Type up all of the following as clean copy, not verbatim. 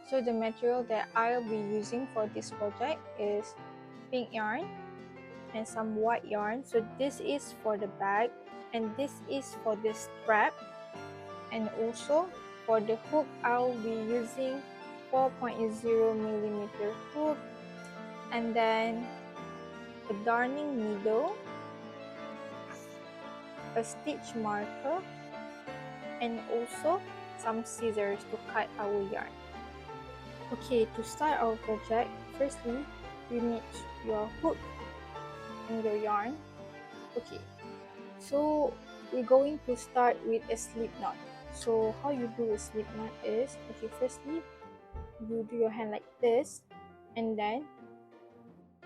So the material that I'll be using for this project is pink yarn and some white yarn. So this is for the bag and this is for the strap, and also for the hook I'll be using 4.0mm hook, and then a darning needle, a stitch marker, and also some scissors to cut our yarn. Okay, to start our project, firstly you need your hook and your yarn. Okay, so we're going to start with a slip knot. So how you do a slip knot is, okay, firstly you do your hand like this, and then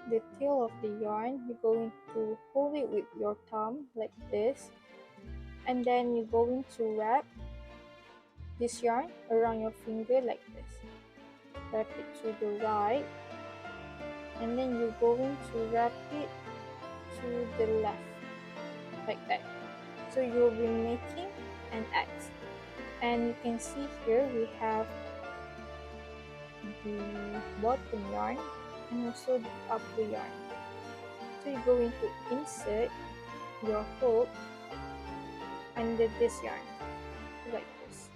the tail of the yarn you're going to hold it with your thumb like this, and then you're going to wrap this yarn around your finger like this. Wrap it to the right, and then you're going to wrap it to the left like that. So you'll be making an X, and you can see here we have the bottom yarn and also the upper yarn. So you're going to insert your hook under this yarn like this,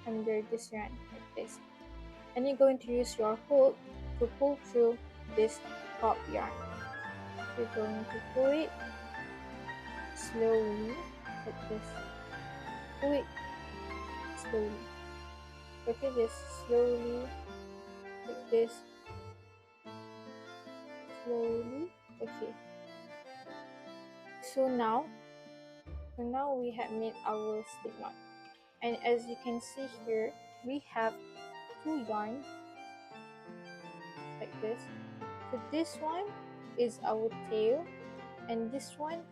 under this yarn like this, and you're going to use your hook to pull through this top yarn. So you're going to pull it slowly like this, pull it slowly, okay, just slowly like this, slowly. Okay, so now we have made our slip knot, and as you can see here we have two yarn like this. So this one is our tail, and this one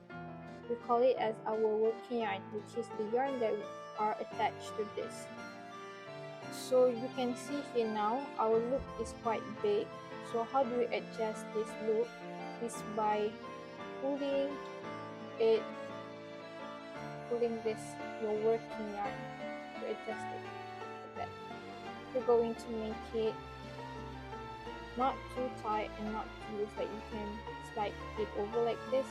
we call it as our working yarn, which is the yarn that are attached to this. So you can see here now our loop is quite big. So how do we adjust this loop is by pulling this your working yarn to adjust it like that. You're going to make it not too tight and not too loose, like you can slide it over like this,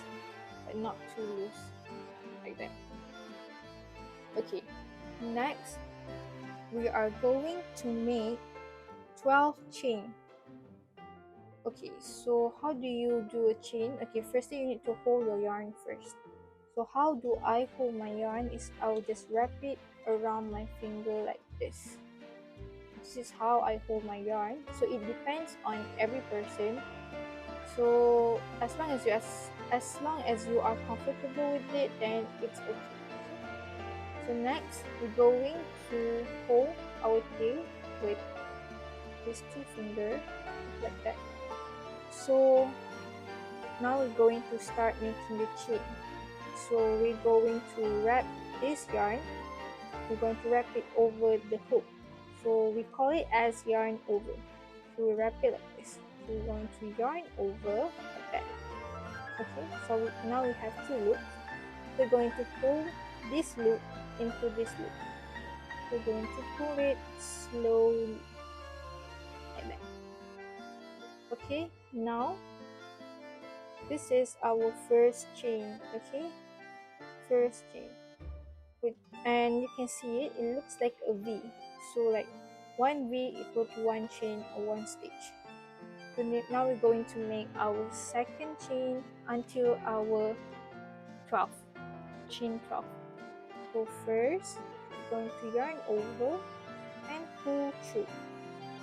but not too loose like that. Okay, next we are going to make 12 chain. Okay, so how do you do a chain? Okay, firstly you need to hold your yarn first. So how do I hold my yarn is I'll just wrap it around my finger like this. This is how I hold my yarn. So it depends on every person. So as long as you are comfortable with it, then it's okay. So next we're going to hold our tail with these two fingers like that. So now we're going to start making the chain. So we're going to wrap this yarn, we're going to wrap it over the hook. So we call it as yarn over. So we wrap it like this. So we're going to yarn over like that. Okay, so now we have two loops. We're going to pull this loop into this loop. We're going to pull it slowly like that. Okay, now this is our first chain. Okay, first chain, and you can see it looks like a V. So like one V equal to one chain or one stitch. So now we're going to make our second chain until our 12, chain 12. So first we're going to yarn over and pull through.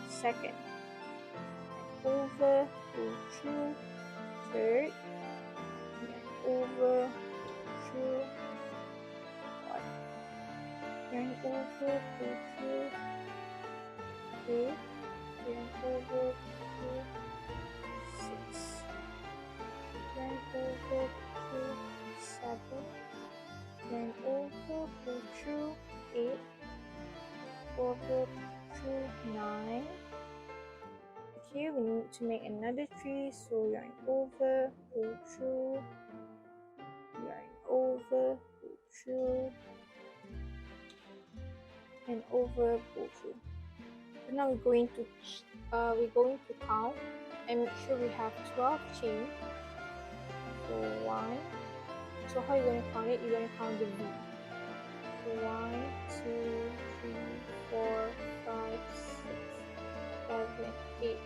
Second, over, pull through. Third, yarn over, through. Fourth, yarn over, pull through. Fifth, yarn over, pull. Six, yarn over, pull. 7, yarn over, pull through. 8, over, through. 9. Okay, we need to make another 3, so yarn over, pull through, yarn over, pull through, and over, pull through. So Now we're going to count and make sure we have 12 chain. So 1. So how you're going to count it? You're going to count the V. So 1, 2, 3, 4, 5, 6, 7, 8,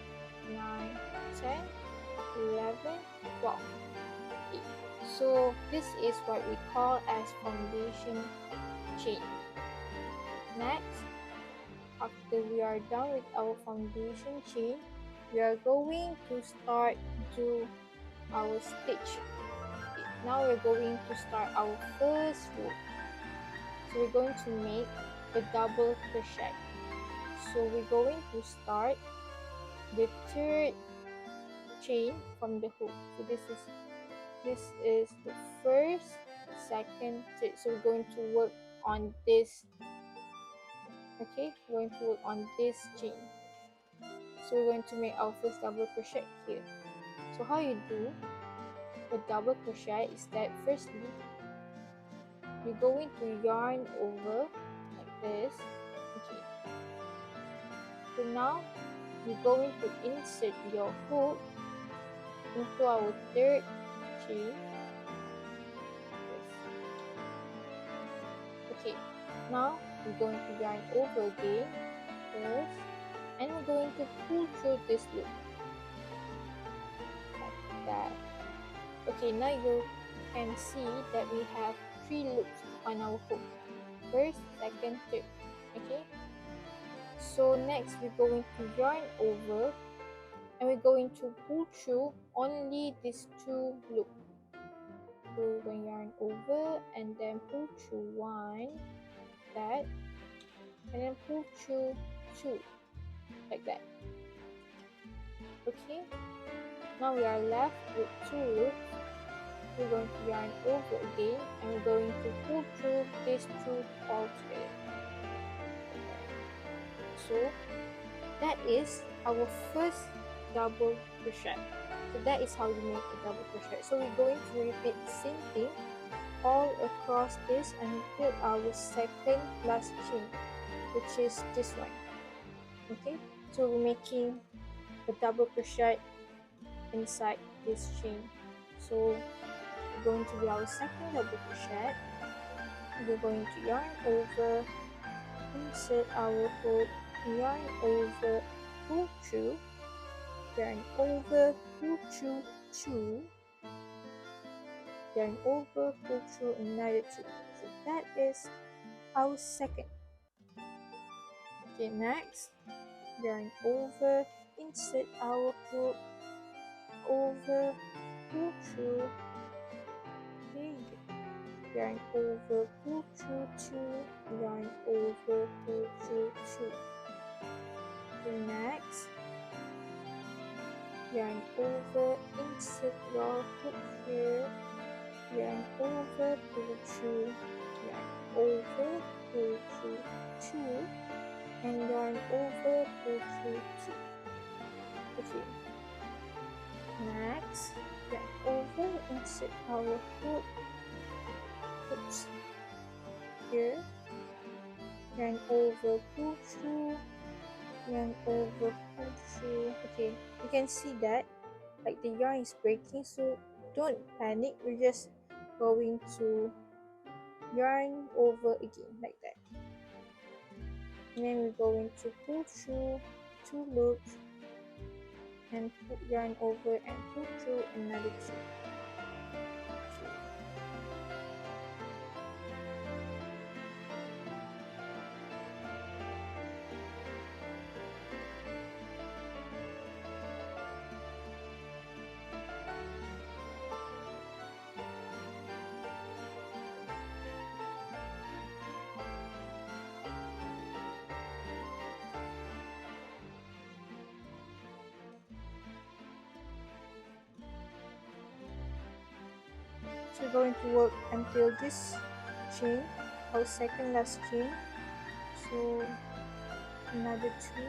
9, 10, 11, 12. Okay. So this is what we call as foundation chain. Next, after we are done with our foundation chain, we are going to start do our stitch. Okay. Now we're going to start our first row. So we're going to make a double crochet. So we're going to start the third chain from the hook. So this is the first, second, third. So we're going to work on this. Okay, we're going to work on this chain. So we're going to make our first double crochet here. So how you do a double crochet is that firstly you're going to yarn over like this. Okay, so now you're going to insert your hook into our third chain. Okay, now we're going to yarn over again first, and we're going to pull through this loop like that. Okay, now you can see that we have 3 loops on our hook. First, second, third. Okay, so next we're going to yarn over and we're going to pull through only these 2 loops. So we're going to yarn over and then pull through 1, that, and then pull through 2, like that. Okay, now we are left with 2 loops. We're going to yarn over again and we're going to pull through these 2 all together. So that is our first double crochet. So that is how you make a double crochet. So we're going to repeat the same thing all across this until our second last chain, which is this one. Okay, so we're making a double crochet inside this chain. So we're going to do our second double crochet. We're going to yarn over, insert our hook, yarn over, pull through, yarn over, pull through 2, yarn over, pull through another 2. So that is our second. Okay, next, yarn over, insert our hook, over, pull through, okay, yarn over, pull through 2, yarn over, pull through 2. Okay, next, yarn over, insert your hook here, yarn over, pull through, yarn over, pull through 2, and yarn over, pull through 2. Okay, next, yarn over, insert our hook, oops, here, yarn over, pull through, yarn over, pull through. Okay, you can see that like the yarn is breaking, so don't panic. We're just going to yarn over again like that, and then we're going to pull through 2 loops and yarn over and pull through another 2. So we're going to work until this chain, our second last chain. So another 2.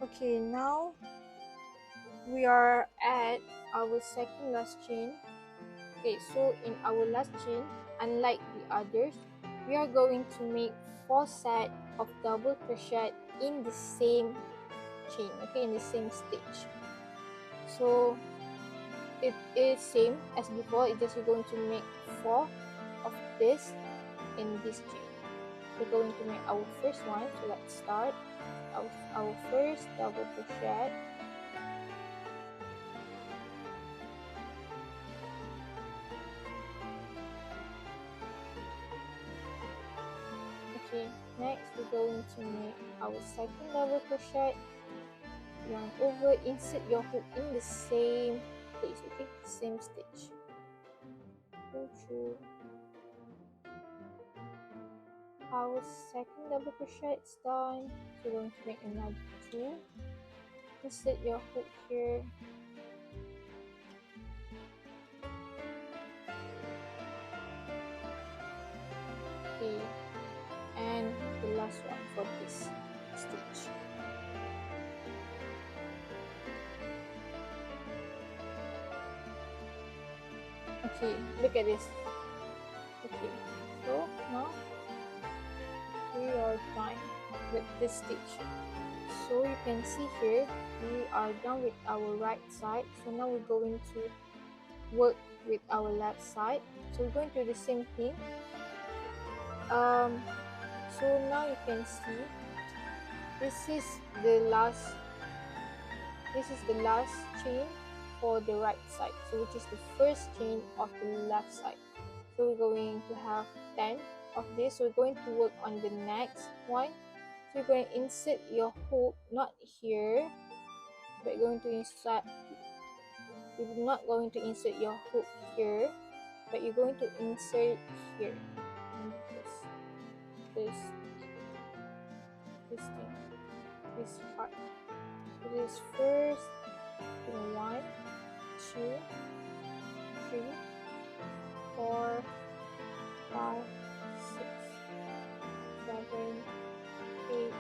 Okay, now we are at our second last chain. Okay, so in our last chain, unlike the others, we are going to make 4 set of double crochet in the same chain, okay, in the same stitch. So it is same as before, it's just we're going to make 4 of this in this chain. We're going to make our first one, so let's start. Our first double crochet. Okay, next we're going to make our second double crochet, yarn over, insert your hook in the same place, okay, same stitch, pull through. Our second double crochet is done, so we're going to make another 2, insert your hook here, okay, and the last one for this stitch. Okay, look at this. Okay, so now we are done with this stitch. So you can see here we are done with our right side. So now we're going to work with our left side. So we're going to do the same thing. So now you can see this is the last chain for the right side, so which is the first chain of the left side. So we're going to have 10 of this. So we're going to work on the next one. So you're going to insert your hook not here, but you're going to insert, you're not going to insert your hook here, but you're going to insert here in this thing, this part. So this first 1, 2, 3, 4, 5, 6, 7, 8,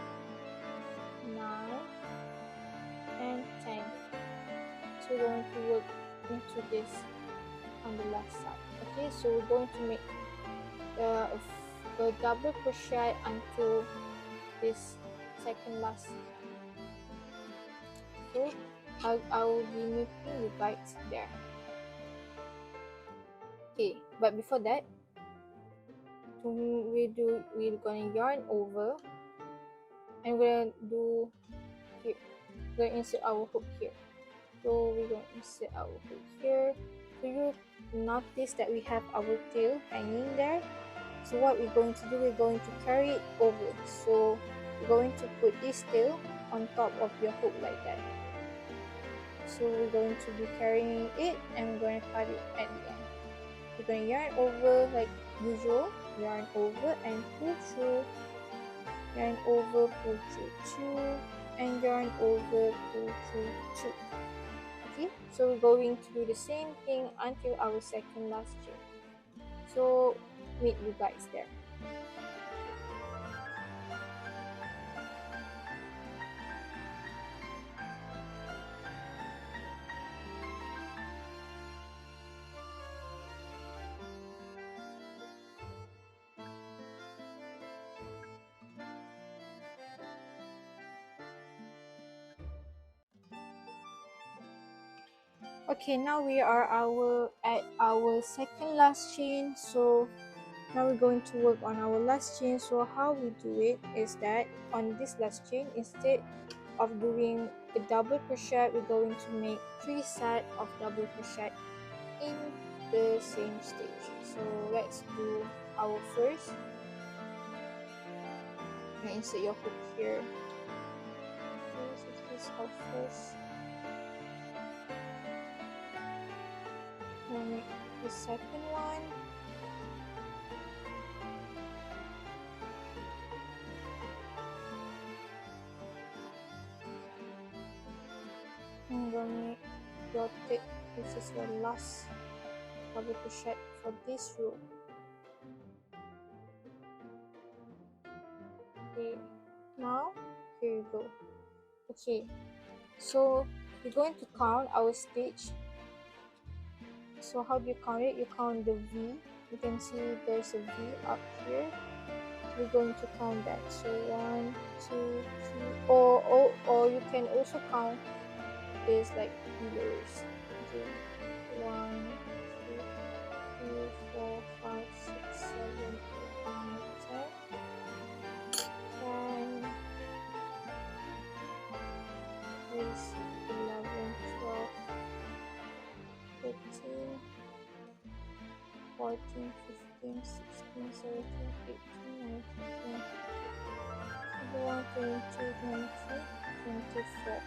9, and 10. So we're going to work into this on the left side. Okay, so we're going to make a double crochet until this second last. So I will be making the guides there. Okay, but before that, we're gonna yarn over, and we're gonna do here. We're gonna insert our hook here. So we're gonna insert our hook here. So you notice that we have our tail hanging there. So what we're going to do, we're going to carry it over. So we're going to put this tail on top of your hook like that. So we're going to be carrying it, and we're going to cut it at the end. We're going to yarn over like usual, yarn over and pull through, yarn over, pull through 2, and yarn over, pull through 2. Okay, so we're going to do the same thing until our second last chain. So meet you guys there. Okay, now we are at our second last chain. So now we're going to work on our last chain. So how we do it is that on this last chain, instead of doing a double crochet, we're going to make 3 sets of double crochet in the same stitch. So let's do our first. Insert your hook here. Okay, so this is our first. We'll make the second one. I'm gonna make your thick. This is your last double crochet for this row. Okay, now here you go. The Okay, so we're going to count our stitch. So how do you count it? You count the V. You can see there's a V up here. So we're going to count that. So 1, 2, 3, or you can also count this like pillars. Okay, 1, 2, 3, 4, 5, 6, 7, 8, 9, 10, 11, 12, 13, 14, 15, 16, 17, 18, 19, 20, 21, 22, 23, 24.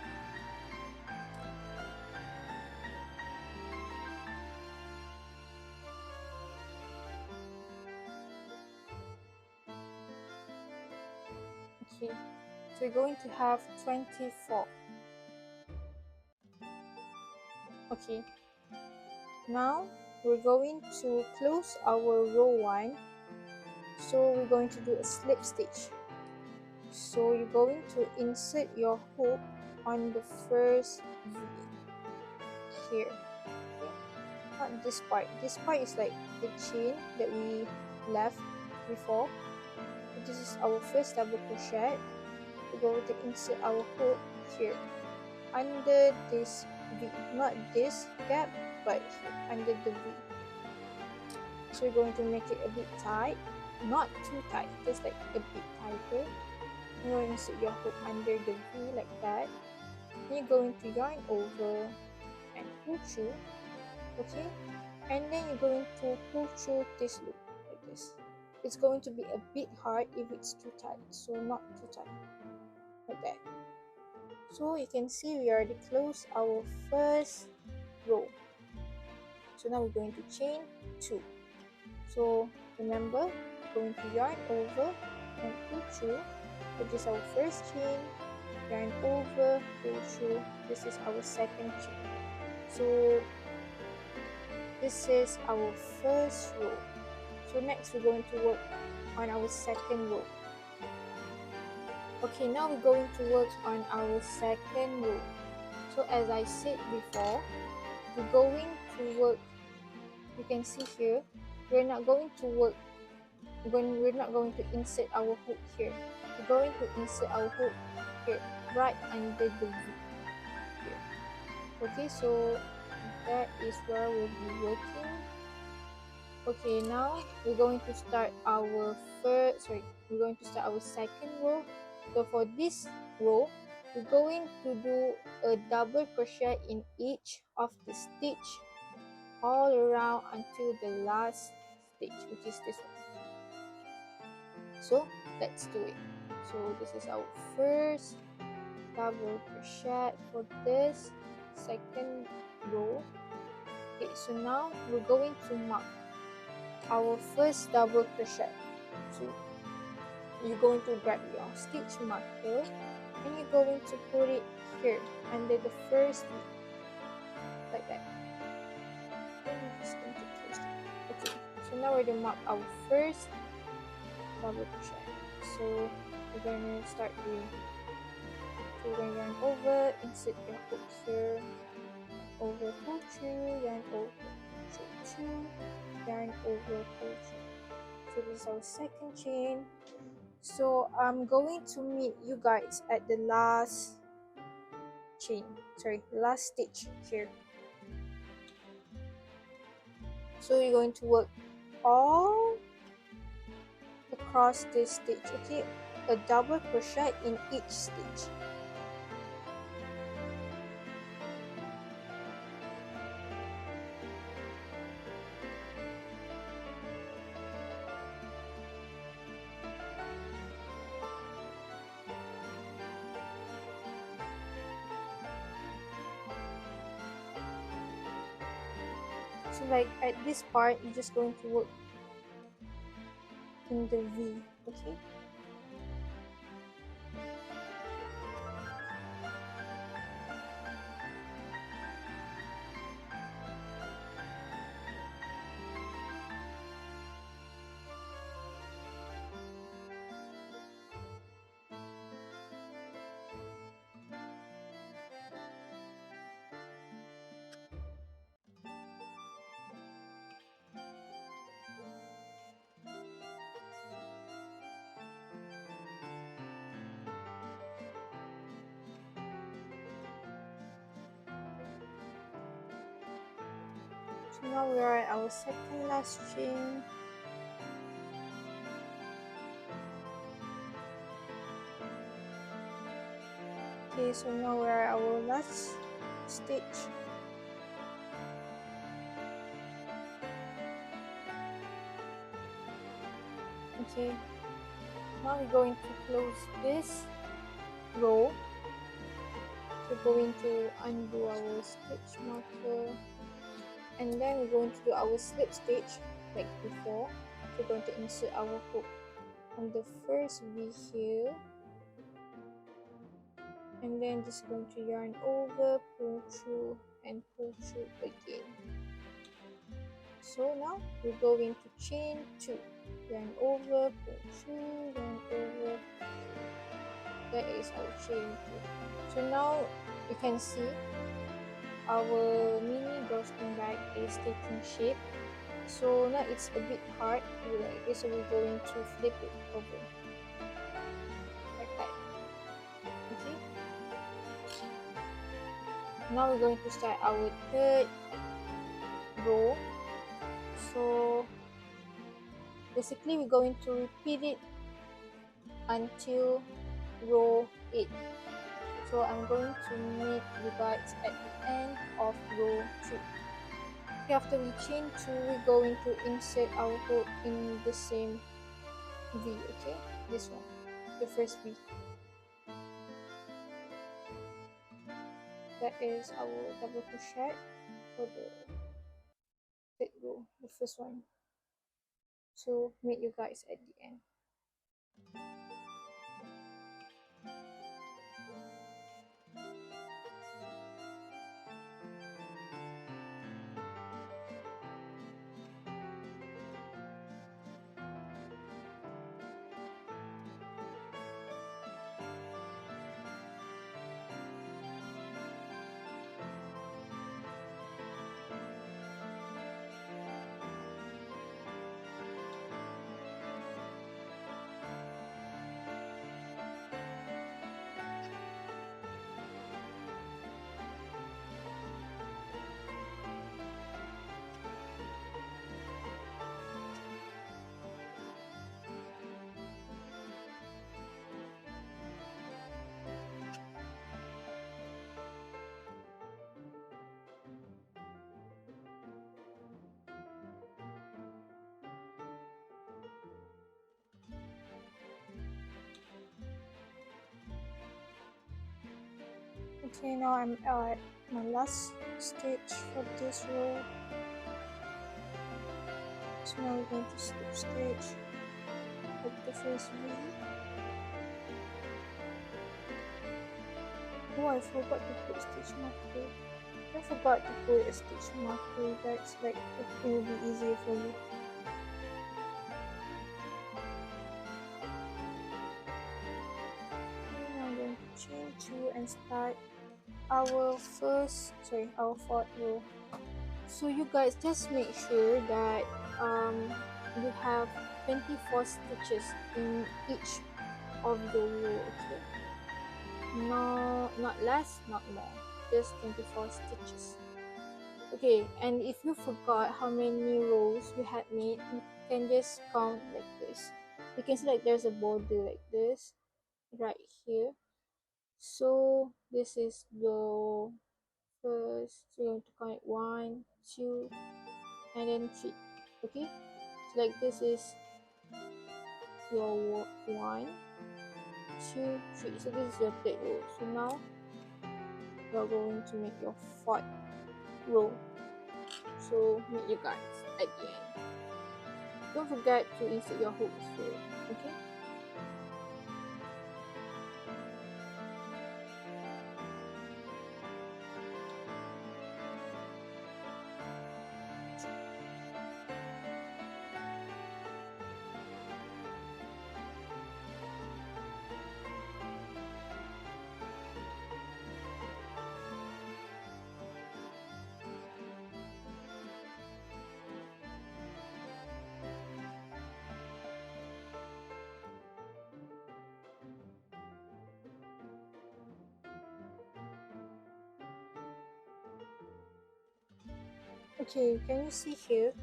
Okay, so we're going to have 24. Okay, now we're going to close our row 1. So we're going to do a slip stitch. So you're going to insert your hook on the first V here. Okay, not this part. This part is like the chain that we left before. This is our first double crochet. We're going to insert our hook here under this V, not this gap, but under the V. So we're going to make it a bit tight, not too tight, just like a bit tighter. You're going to insert your hook under the V like that. Then you're going to yarn over and pull through, okay? And then you're going to pull through this loop like this. It's going to be a bit hard if it's too tight, so not too tight, like that. So you can see we already closed our first row. So now we're going to chain 2. So remember, going to yarn over and pull through. Which is our first chain, yarn over, pull through. This is our second chain. So this is our first row. So next we're going to work on our second row. Okay, now we're going to work on our second row. So as I said before, we're going to work, you can see here, we're not going to work when we're not going to insert our hook here. We're going to insert our hook here, right under the V here. Okay, so that is where we'll be working. Okay, now we're going to start our second row. So for this row, we're going to do a double crochet in each of the stitch all around until the last stitch, which is this one. So let's do it. So this is our first double crochet for this second row. Okay, so now we're going to mark our first double crochet. So you're going to grab your stitch marker and you're going to put it here under the first V, like that. And I'm just going to close it. Okay, so now we're going to mark our first double crochet. So we're going to start doing. So we're going to yarn over, insert your hook here, over, pull through, yarn over, pull through, yarn over, pull through. So this is our second chain. So I'm going to meet you guys at the last chain, last stitch here. So you're going to work all across this stitch, okay? A double crochet in each stitch. So like at this part, you're just going to work in the V, okay? So now we are at our second last chain. Okay, so now we are at our last stitch. Okay, now we're going to close this row. So we're going to undo our stitch marker, and then we're going to do our slip stitch like before. So we're going to insert our hook on the first V here, and then just going to yarn over, pull through, and pull through again. So now we're going to chain 2, yarn over, pull through, yarn over. That is our chain 2. So now you can see our mini drawstring bag is taking shape. So now it's a bit hard to do like this, so we're going to flip it over like that. Okay, now we're going to start our third row. So basically we're going to repeat it until row 8. So I'm going to meet you guys at the end of row 3. Okay, after we chain 2, we're going to insert our hook in the same V. Okay, this one, the first V. That is our double crochet for the third row, the first one. So meet you guys at the end. Okay, now I'm at my last stitch for this row. So now we're going to slip stitch like the first V. Oh, I forgot to put stitch marker. I forgot to put a stitch marker. That's like it will be easier for you. Now I'm going to chain 2 and start our fourth row. So you guys just make sure that you have 24 stitches in each of the row. Okay, no, not less, not more, just 24 stitches. Okay, and if you forgot how many rows you had made, you can just count like this. You can see like there's a border like this right here. So this is the first, so you're going to count 1, 2, and then 3. Okay, so like this is your 1, 2, 3. So this is your third row. So now you're going to make your fourth row. So meet you guys at the end. Don't forget to insert your hooks here. Okay. Okay, can you see here?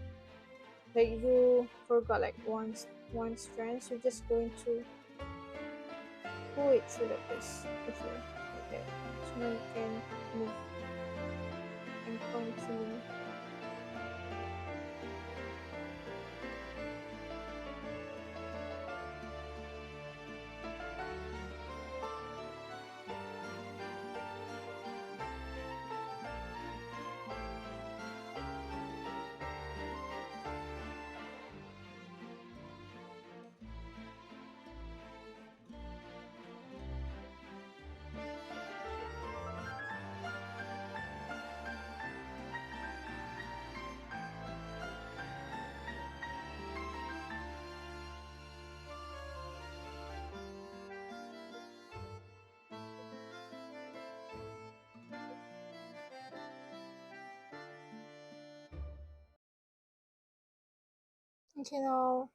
Like you forgot like one strand, so you're just going to pull it through like this. Okay, like that. So now you can move and continue. Okay, now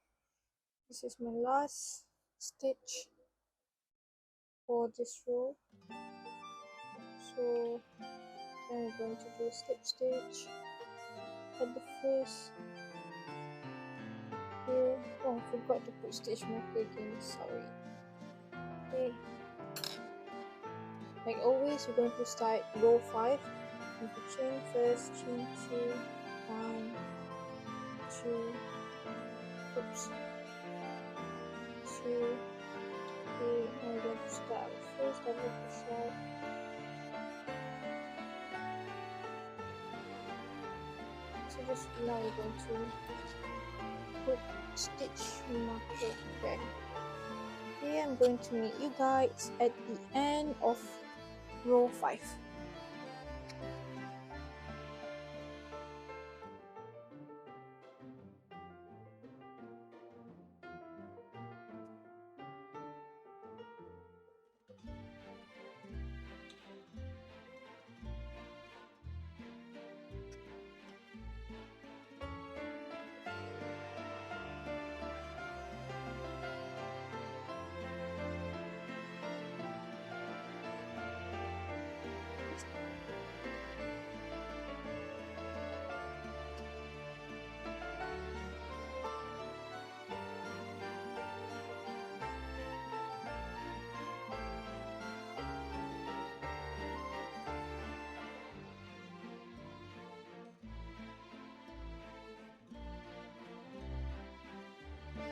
this is my last stitch for this row. So then we're going to do a slip stitch at the first here. Oh, I forgot to put stitch marker again, sorry. Okay, like always we're going to start row 5 and to chain first, chain 2, 1, 2, oops, 2, 3. Now we're going to start with first double crochet. So just now we're going to put stitch marker there. Okay, I'm going to meet you guys at the end of row 5.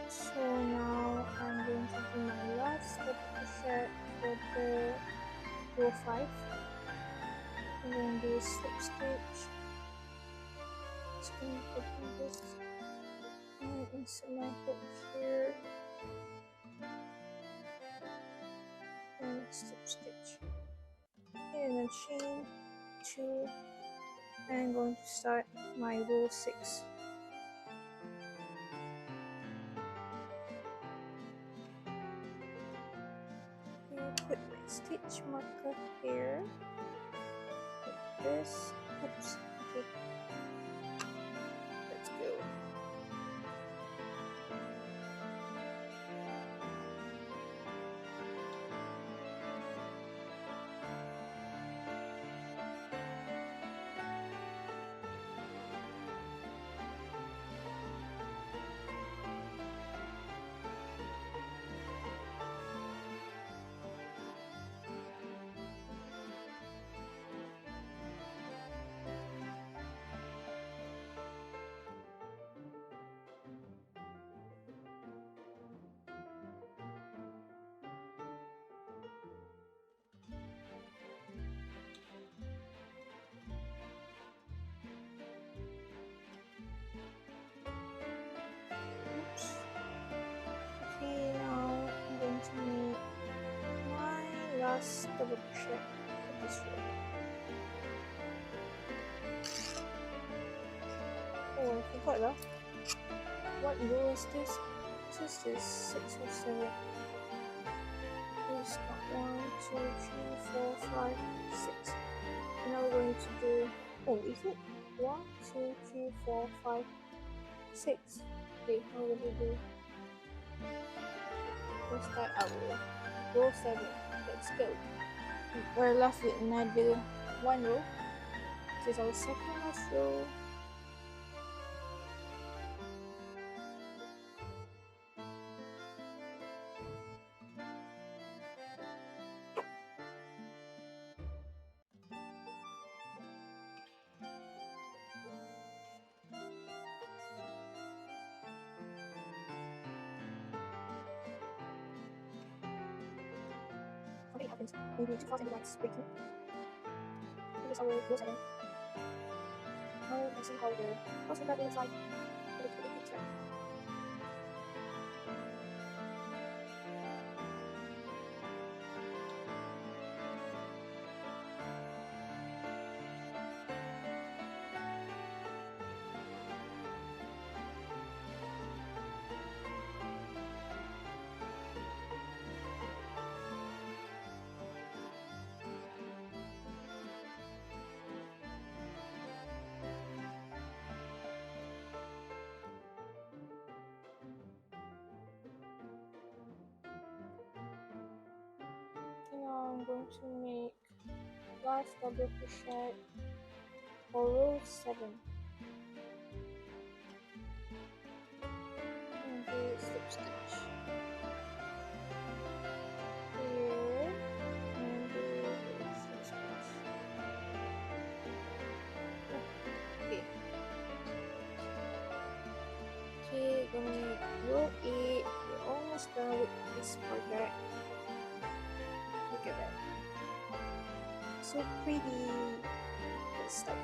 So now I'm going to do my last double crochet for the row 5. I'm going to do a slip stitch. Just going to open this and insert my hook here and slip stitch. And then chain 2 and I'm going to start my row 6. Put my stitch marker here like this. Oops, okay, let's go. Okay, now I'm going to make my last double crochet for this row. Oh, I forgot that. What row is this? This is this 6 or 7. We've got 1, 2, 3, 4, 5, 6. And now we're going to do, oh, is it 1, 2, 3, 4, 5, 6? Okay, how will we do? We'll start out with row 7. Let's go. We're left with another one row. This is our second last row. happens maybe too fast and the light's breaking. This is our row 7. Now you can see how the cross pattern looks like. It looks pretty good, right? Now I'm going to make last double crochet for row 7 and do slip stitch here and do slip stitch. Okay, gonna make row 8. We're almost done with this project. Look at that. So pretty. Let's start.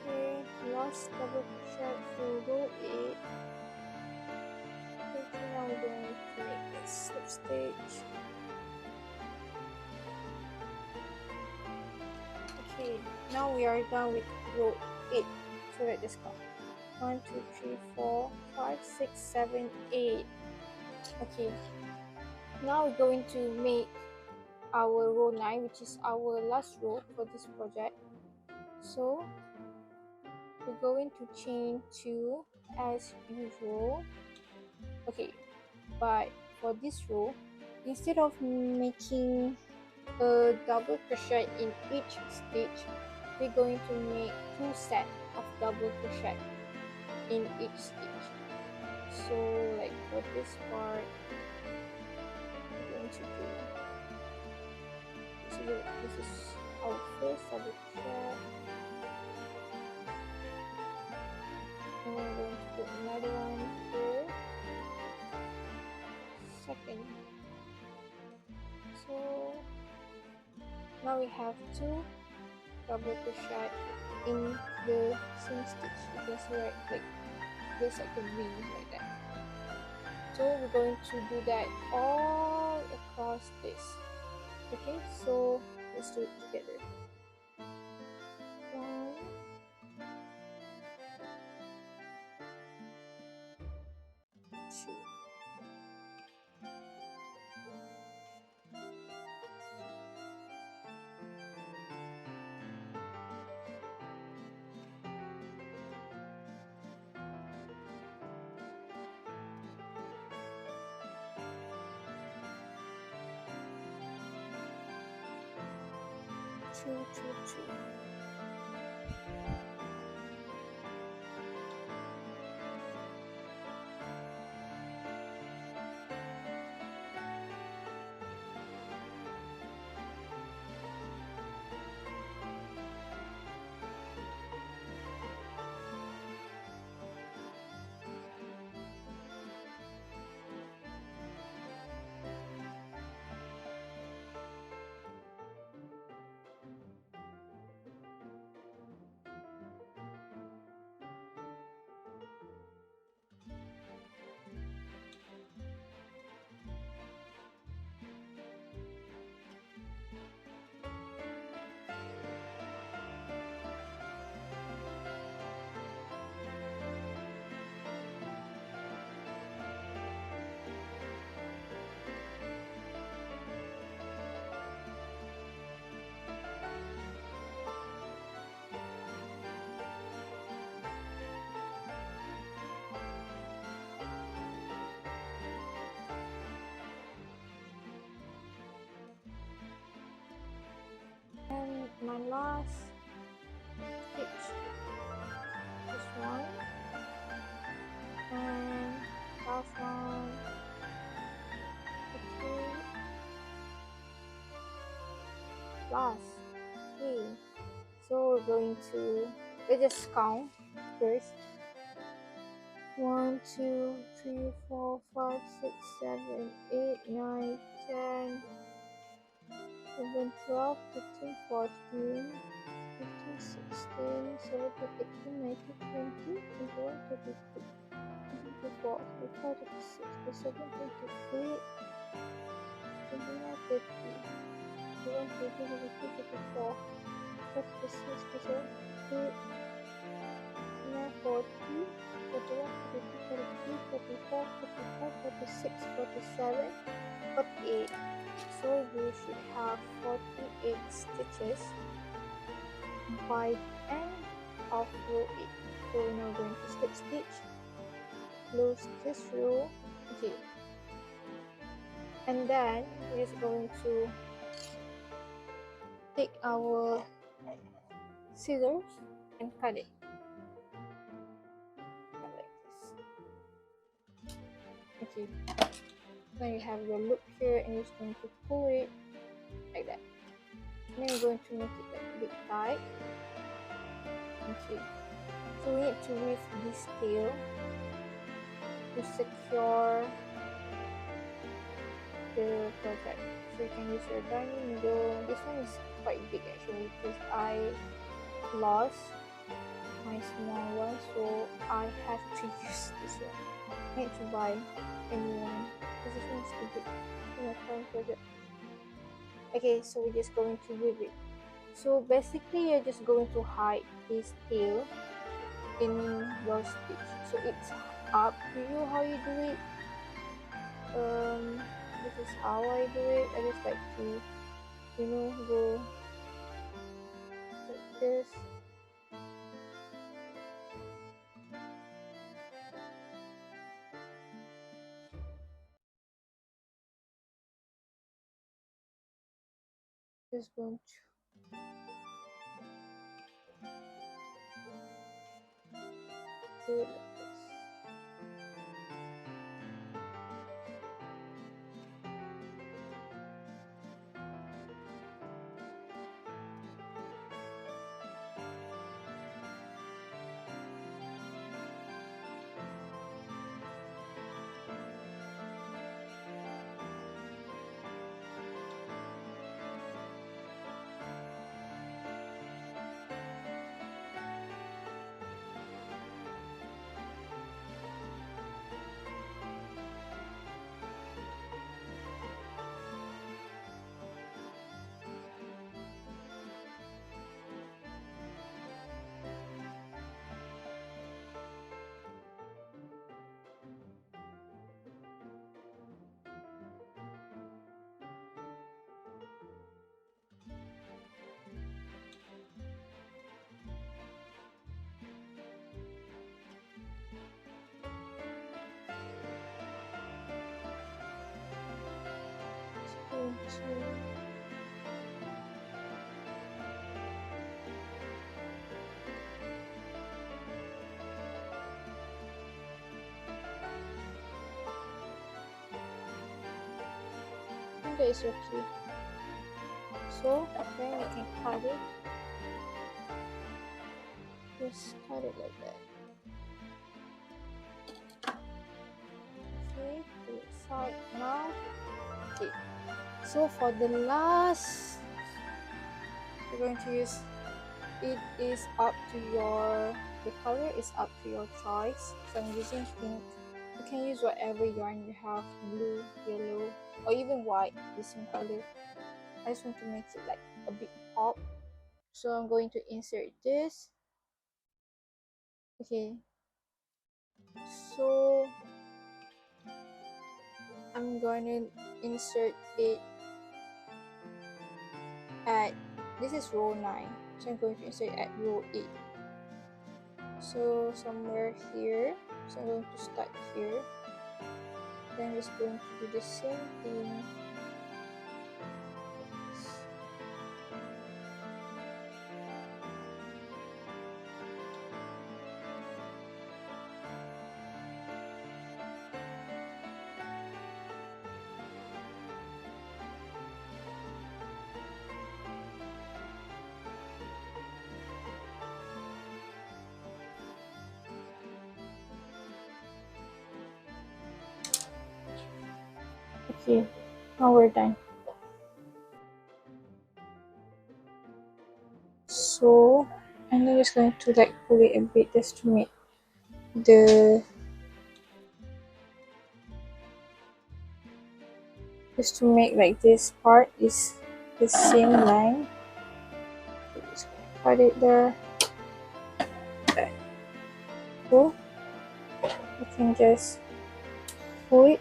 Okay, last double crochet for row 8. Okay, now we're going to make a slip stitch. Okay, now we are done with row 8. So let us count. 1, 2, 3, 4, 5, 6, 7, 8. Okay, now we're going to make our row 9, which is our last row for this project. So we're going to chain 2 as usual. Okay, but for this row, instead of making a double crochet in each stitch, we're going to make 2 sets of double crochet in each stitch. So like for this part, we're going to do this is our first double crochet, and we're going to put another one here, second. So now we have 2 double crochet in the same stitch. You can see right, like there's like a V like that. So we're going to do that all across this. Okay, so let's do it together. 1, 2. 2, 2, 2. last stitch, this one, and last one. Okay, last. Okay, so we're going to, let's just count first. 1, 2, 3, 4, 5, 6, 7, 8, 9, 10, 11, 12, 13, 14, 15, 16, 17, 18, 19, 20, 21, 22, 24, 25, 26, 27, 28, 29, 30, 31, 32, 33, 34, 36, 37, 38, 39, 40, 41, 42, 43, 44, 45, 46, 47, 48. So you should have 48 stitches by the end of row 8. So we're now going to slip stitch, close this row. Okay, and then we're just going to take our scissors and cut it. Cut like this. Okay, then you have your loop here, and you're just going to pull it like that. And then you're going to make it like a bit tight. Okay, so we need to weave this tail to secure the project. So you can use your darning needle. This one is quite big actually because I lost my small one, so I have to use this one. I need to buy a new one because this one is too big for my current project. Okay, so we're just going to weave it. So basically you're just going to hide this tail in your stitch. So it's up to you how you do it. This is how I do it. I just like to, go like this. Just going to do it like this. And that is okay. So then we can cut it. Just cut it like that. Okay, to the side now. Okay, so for the last, we're going to use, it is up to your, the color is up to your choice. So I'm using pink. You can use whatever yarn you have, blue, yellow, or even white, the same color. I just want to make it like a big pop. So I'm going to insert this. Okay, so I'm going to insert it at, this is row 9, so I'm going to insert at row 8. So somewhere here, so I'm going to start here. Then I'm just going to do the same thing. Okay, now we're done. So I'm just going to like pull it a bit just to make the like this part is the same line. Just cut it there. Okay. So you can just pull it.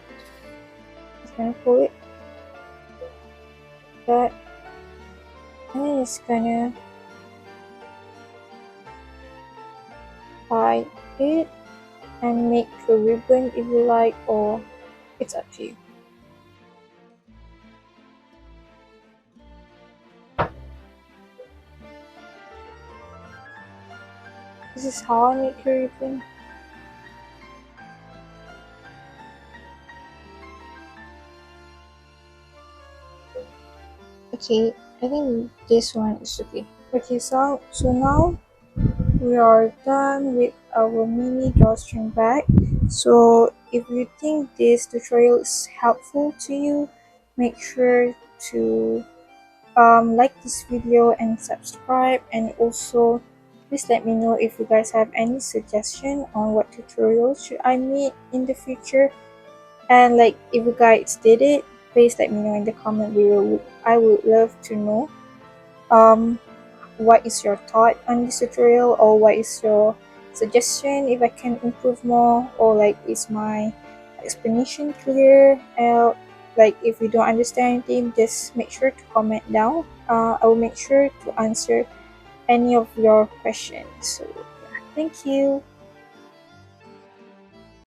Just gonna pull it. That, and then just gonna tie it and make a ribbon if you like, or it's up to you. This is how I make a ribbon. Okay, I think this one is okay. Okay, so now we are done with our mini drawstring bag. So if you think this tutorial is helpful to you, make sure to like this video and subscribe, and also please let me know if you guys have any suggestion on what tutorials should I make in the future, and like if you guys did it, please let me know in the comment below. I would love to know what is your thought on this tutorial, or what is your suggestion if I can improve more, or like is my explanation clear. Like if you don't understand anything, just make sure to comment down. I will make sure to answer any of your questions. So yeah, thank you.